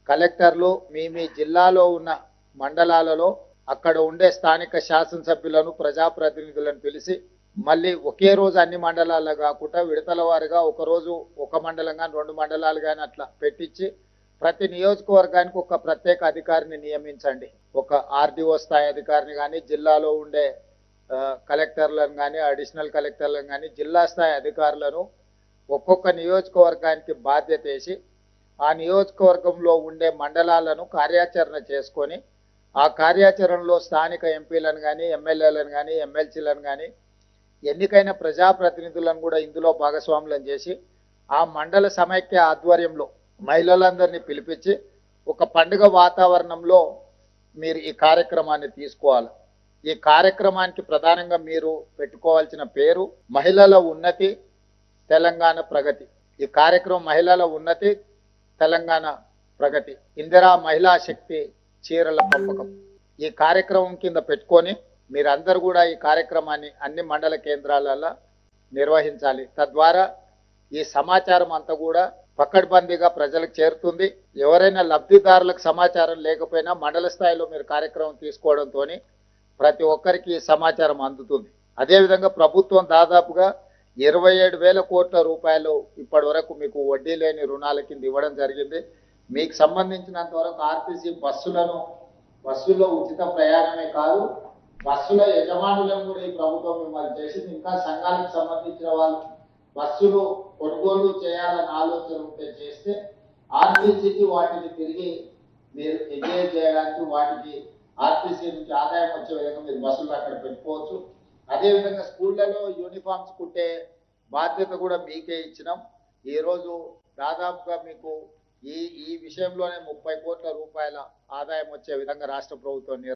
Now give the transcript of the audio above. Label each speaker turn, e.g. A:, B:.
A: కలెక్టర్లు మీ మీ జిల్లాలో ఉన్న మండలాలలో అక్కడ ఉండే స్థానిక శాసనసభ్యులను ప్రజాప్రతినిధులను పిలిచి మళ్ళీ ఒకే రోజు అన్ని మండలాల్లో కాకుండా విడతల వారిగా ఒక రోజు ఒక మండలం కానీ 2 మండలాలు కానీ అట్లా పెట్టించి ప్రతి నియోజకవర్గానికి ఒక ప్రత్యేక అధికారిని నియమించండి. ఒక ఆర్డీఓ స్థాయి అధికారిని కానీ జిల్లాలో ఉండే కలెక్టర్లను కానీ అడిషనల్ కలెక్టర్లను కానీ జిల్లా స్థాయి అధికారులను ఒక్కొక్క నియోజకవర్గానికి బాధ్యత వేసి ఆ నియోజకవర్గంలో ఉండే మండలాలను కార్యాచరణ చేసుకొని ఆ కార్యాచరణలో స్థానిక ఎంపీలను కానీ ఎమ్మెల్యేలను కానీ ఎమ్మెల్సీలను కానీ ఎన్నికైన ప్రజాప్రతినిధులను కూడా ఇందులో భాగస్వాములను చేసి ఆ మండల సమైక్య ఆధ్వర్యంలో మహిళలందరినీ పిలిపించి ఒక పండుగ వాతావరణంలో మీరు ఈ కార్యక్రమాన్ని తీసుకోవాలి. ఈ కార్యక్రమానికి ప్రధానంగా మీరు పెట్టుకోవాల్సిన పేరు మహిళల ఉన్నతి తెలంగాణ ప్రగతి. ఈ కార్యక్రమం మహిళల ఉన్నతి తెలంగాణ ప్రగతి, ఇందిరా మహిళా శక్తి చీరల పంపకం. ఈ కార్యక్రమం కింద పెట్టుకొని మీరందరూ కూడా ఈ కార్యక్రమాన్ని అన్ని మండల కేంద్రాలలో నిర్వహించాలి. తద్వారా ఈ సమాచారం అంతా కూడా పకడ్బందీగా ప్రజలకు చేరుతుంది. ఎవరైనా లబ్ధిదారులకు సమాచారం లేకపోయినా మండల స్థాయిలో మీరు కార్యక్రమం తీసుకోవడంతో ప్రతి ఒక్కరికి ఈ సమాచారం అందుతుంది. అదేవిధంగా ప్రభుత్వం దాదాపుగా 27,000 కోట్ల రూపాయలు ఇప్పటి వరకు మీకు వడ్డీ లేని రుణాల కింద ఇవ్వడం జరిగింది. మీకు సంబంధించినంత వరకు ఆర్టీసీ బస్సులో ఉచిత ప్రయాణమే కాదు, బస్సుల యజమానులను కూడా ఈ ప్రభుత్వం మిమ్మల్ని చేసింది. ఇంకా సంఘాలకు సంబంధించిన వాళ్ళు బస్సులు కొనుగోలు చేయాలని ఆలోచన ఉంటే చేస్తే ఆర్టీసీకి వాటిని తిరిగి మీరు ఎంజాయ్ చేయడానికి వాటికి ఆర్టీసీ నుంచి ఆదాయం వచ్చే విధంగా మీరు బస్సులు అక్కడ పెట్టుకోవచ్చు. అదేవిధంగా స్కూళ్ళలో యూనిఫామ్స్ కుట్టే బాధ్యత కూడా మీకే ఇచ్చినాం. ఈరోజు దాదాపుగా మీకు ఈ విషయంలోనే 30 కోట్ల రూపాయల ఆదాయం వచ్చే విధంగా రాష్ట్ర ప్రభుత్వం